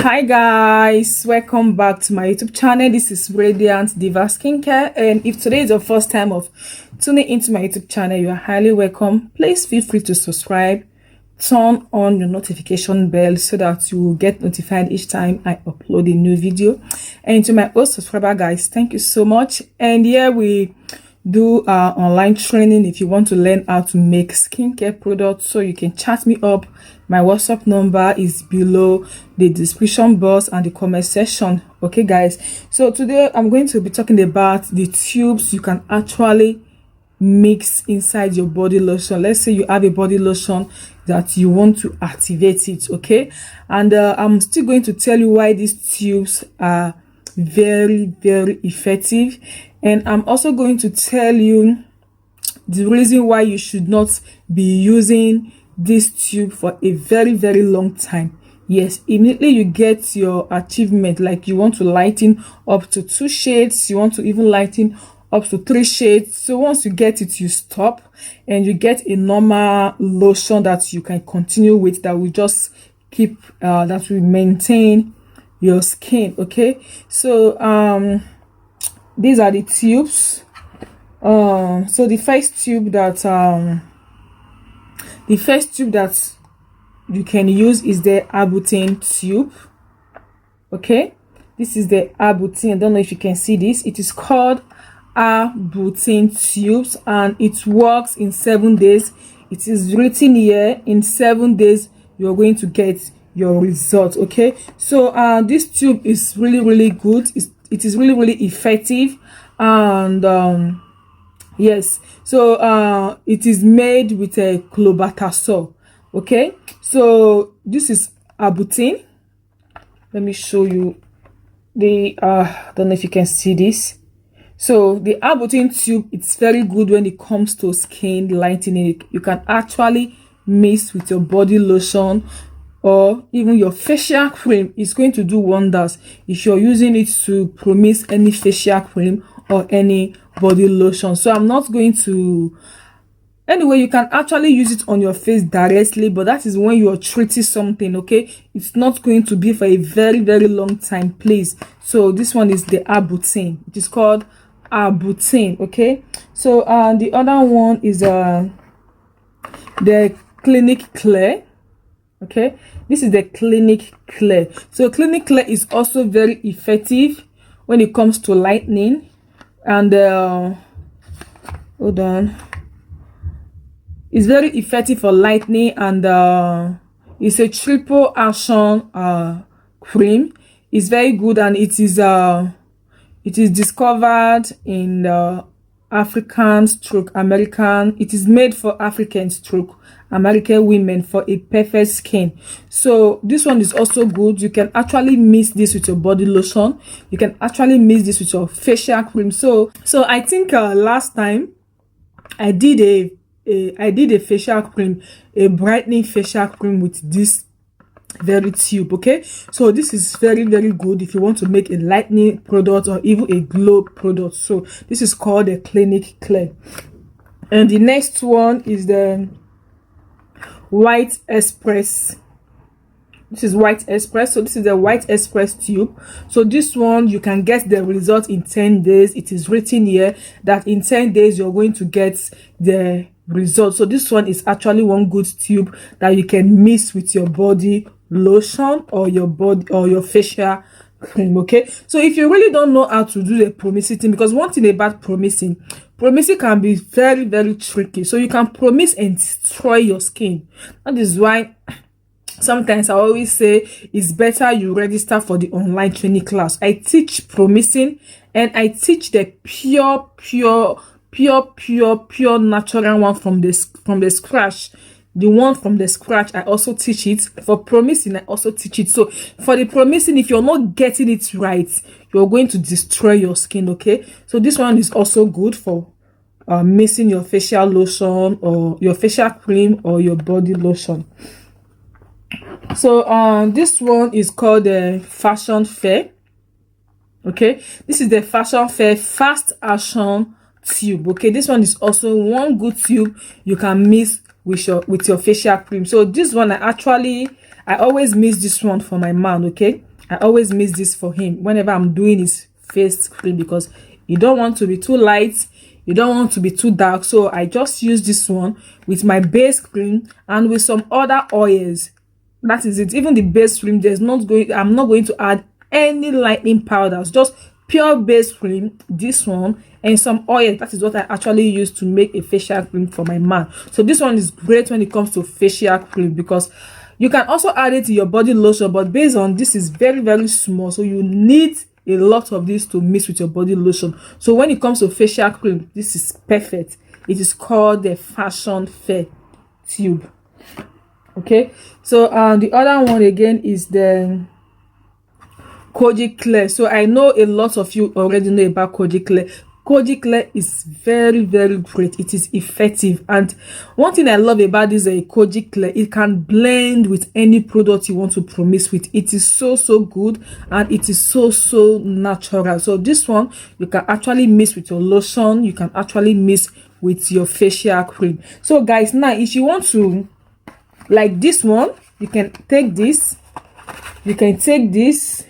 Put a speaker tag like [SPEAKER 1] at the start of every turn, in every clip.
[SPEAKER 1] Hi guys, welcome back to my YouTube channel. This is Radiant Diva Skincare, and if today is your first time of tuning into my YouTube channel, you are highly welcome. Please feel free to subscribe, turn on your notification bell so that you will get notified each time I upload a new video. And to my old subscriber guys, thank you so much. And here we do online training. If you want to learn how to make skincare products, so you can chat me up. My WhatsApp number is below the description box and the comment section. Okay guys, so today I'm going to be talking about the tubes you can actually mix inside your body lotion. Let's say you have a body lotion that you want to activate it, okay? And I'm still going to tell you why these tubes are very effective, and I'm also going to tell you the reason why you should not be using this tube for a very long time. Yes, immediately you get your achievement, like you want to lighten up to 2 shades, you want to even lighten up to 3 shades. So once you get it, you stop and you get a normal lotion that you can continue with, that will just keep that will maintain your skin. Okay, so these are the tubes. So the first tube that you can use is the Arbutin tube. Okay, this is the Arbutin. I don't know if you can see this. It is called Arbutin tubes, and it works in 7 days. It is written here, in 7 days you're going to get your result. Okay, so this tube is really good. It is really effective, and yes, so it is made with a clobetasol. Okay, so this is Arbutin. Let me show you the don't know if you can see this. So the Arbutin tube, it's very good when it comes to skin lightening. You can actually mix with your body lotion or even your facial cream. It's going to do wonders if you're using it to promise any facial cream or any body lotion. So I'm not going to, anyway, you can actually use it on your face directly, but that is when you're treating something. Okay, it's not going to be for a very long time, please. So this one is the Arbutin. It is called Arbutin. Okay, so the other one is the Clinic Clear. Okay, this is the Clinic Clear. So Clinic Clear is also very effective when it comes to lightening, and hold on, it's very effective for lightening, and it's a triple action cream. It's very good, and it is discovered in African stroke American. It is made for African stroke American women for a perfect skin. So this one is also good. You can actually mix this with your body lotion. You can actually mix this with your facial cream. So I think last time I did a facial cream, a brightening facial cream with this very tube. Okay, so this is very good if you want to make a lightening product or even a glow product. So this is called the Clinic Clear. And the next one is the White Express. This is White Express. So this is the White Express tube. So this one, you can get the result in 10 days. It is written here that in 10 days you're going to get the result. So this one is actually one good tube that you can mix with your body lotion or your body or your facial cream. Okay, so if you really don't know how to do the promising thing, because one thing about promising can be very tricky. So you can promise and destroy your skin. That is why sometimes I always say it's better you register for the online training class. I teach promising, and I teach the pure natural one from the scratch. The one from the scratch, I also teach it. For promising, I also teach it. So for the promising, if you're not getting it right, you're going to destroy your skin. Okay, so this one is also good for mixing your facial lotion or your facial cream or your body lotion. So this one is called the Fashion Fair. Okay, this is the Fashion Fair Fast Action tube. Okay, this one is also one good tube you can mix with your facial cream. So this one I always miss this one for my man. Okay, I always miss this for him whenever I'm doing his face cream, because you don't want to be too light, you don't want to be too dark. So I just use this one with my base cream and with some other oils. That is it. Even the base cream, I'm not going to add any lightening powders, just pure base cream, this one, and some oil. That is what I actually use to make a facial cream for my man. So this one is great when it comes to facial cream, because you can also add it to your body lotion, but based on this is very, very small, so you need a lot of this to mix with your body lotion. So when it comes to facial cream, this is perfect. It is called the Fashion Fair tube. Okay, so the other one again is the Koji Clear. So I know a lot of you already know about Koji Clear. Koji Clear is very, very great. It is effective, and one thing I love about this Koji Clear, it can blend with any product you want to promise with. It is so good, and it is so natural. So this one you can actually mix with your lotion, you can actually mix with your facial cream. So guys, now if you want to, like this one, you can take this, you can take this,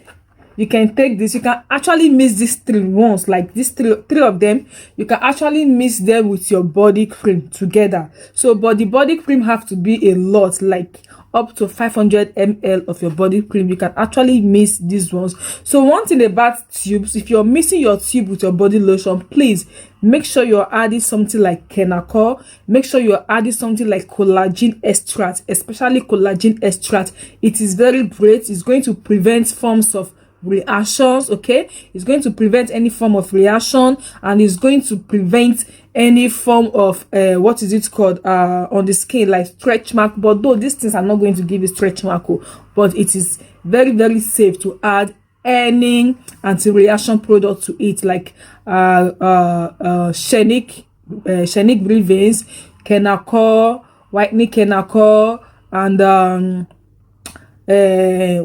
[SPEAKER 1] you can take this, you can actually mix these three ones, like these three of them, you can actually mix them with your body cream together. So but the body cream have to be a lot, like up to 500 ml of your body cream. You can actually mix these ones. So one thing about tubes, if you're mixing your tube with your body lotion, please make sure you're adding something like Kenacor. Make sure you're adding something like collagen extract, especially collagen extract. It is very great. It's going to prevent forms of reactions. Okay, it's going to prevent any form of reaction, and it's going to prevent any form of what is it called on the skin, like stretch mark. But though these things are not going to give you stretch mark, but it is very safe to add any anti-reaction product to it, like Shenic Breathings, Kenacor, whitening Kenacor, and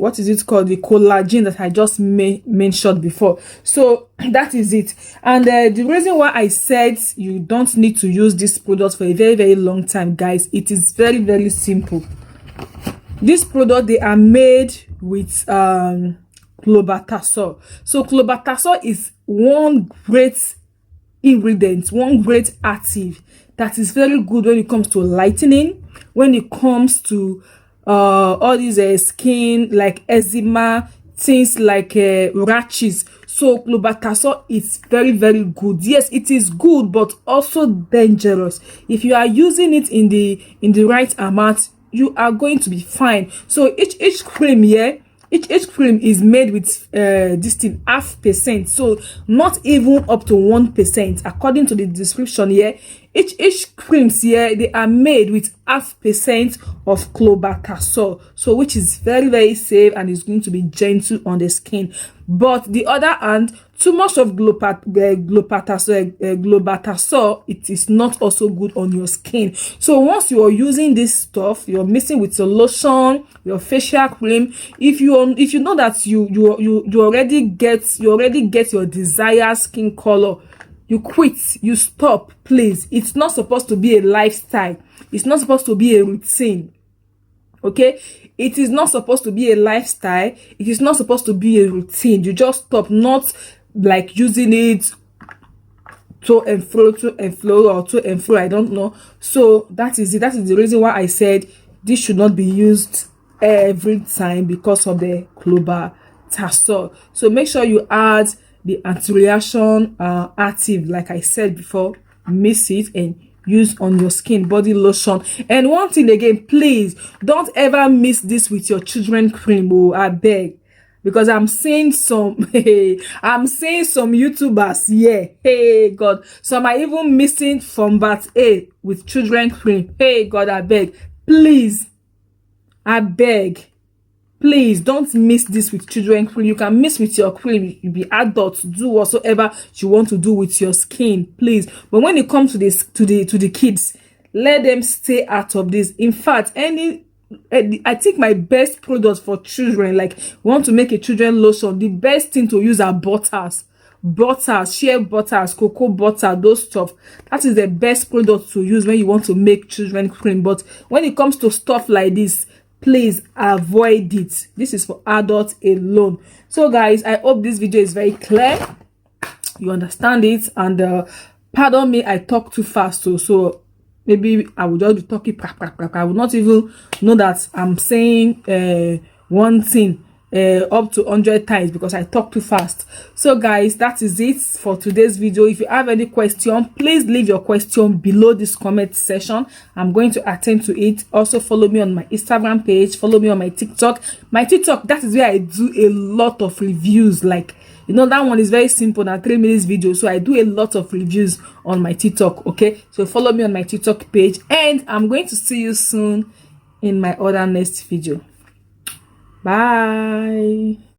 [SPEAKER 1] what is it called, the collagen that I just mentioned before. So that is it. And the reason why I said you don't need to use this product for a very long time, guys, it is very simple. This product, they are made with clobetasol. So clobetasol is one great ingredient, one great active that is very good when it comes to lightening, when it comes to all these skin like eczema, things like rashes. So clobetasol is very good. Yes, it is good, but also dangerous. If you are using it in the right amount, you are going to be fine. So each cream here, each cream is made with this thing 0.5%, so not even up to 1%, according to the description here. Each creams here, they are made with 0.5% of clobetasol, so which is very safe, and is going to be gentle on the skin. But the other hand, too much of clobetasol, it is not also good on your skin. So once you are using this stuff, you're mixing with your lotion, your facial cream, if you know that you already get your desired skin color, you quit, you stop, please. It's not supposed to be a lifestyle. It's not supposed to be a routine. Okay, it is not supposed to be a lifestyle. It is not supposed to be a routine. You just stop, not like using it to and fro, I don't know. So that is it. That is the reason why I said this should not be used every time, because of the clobetasol. So make sure you add the anti-reaction active, like I said before, mix it and use on your skin, body lotion. And one thing again, please don't ever mix this with your children cream. Oh, I beg, because I'm seeing some YouTubers, yeah, hey God, some are even missing from that with children cream. Hey God, I beg, please, I beg, please don't mix this with children cream. You can mix with your cream. You be adults, do whatsoever you want to do with your skin, please. But when it comes to this, to the kids, let them stay out of this. In fact, I think my best product for children, like want to make a children lotion, the best thing to use are butters, shea butters, cocoa butter, those stuff. That is the best product to use when you want to make children cream. But when it comes to stuff like this, please avoid it. This is for adults alone. So guys, I hope this video is very clear, you understand it, and pardon me, I talk too fast too, so maybe I will just be talking, I will not even know that I'm saying one thing up to 100 times because I talk too fast. So guys, that is it for today's video. If you have any question, please leave your question below this comment section. I'm going to attend to it. Also follow me on my Instagram page, follow me on my TikTok. My TikTok, that is where I do a lot of reviews. Like, you know, that one is very simple, now 3 minutes video, so I do a lot of reviews on my TikTok. Okay, so follow me on my TikTok page, and I'm going to see you soon in my other next video. Bye.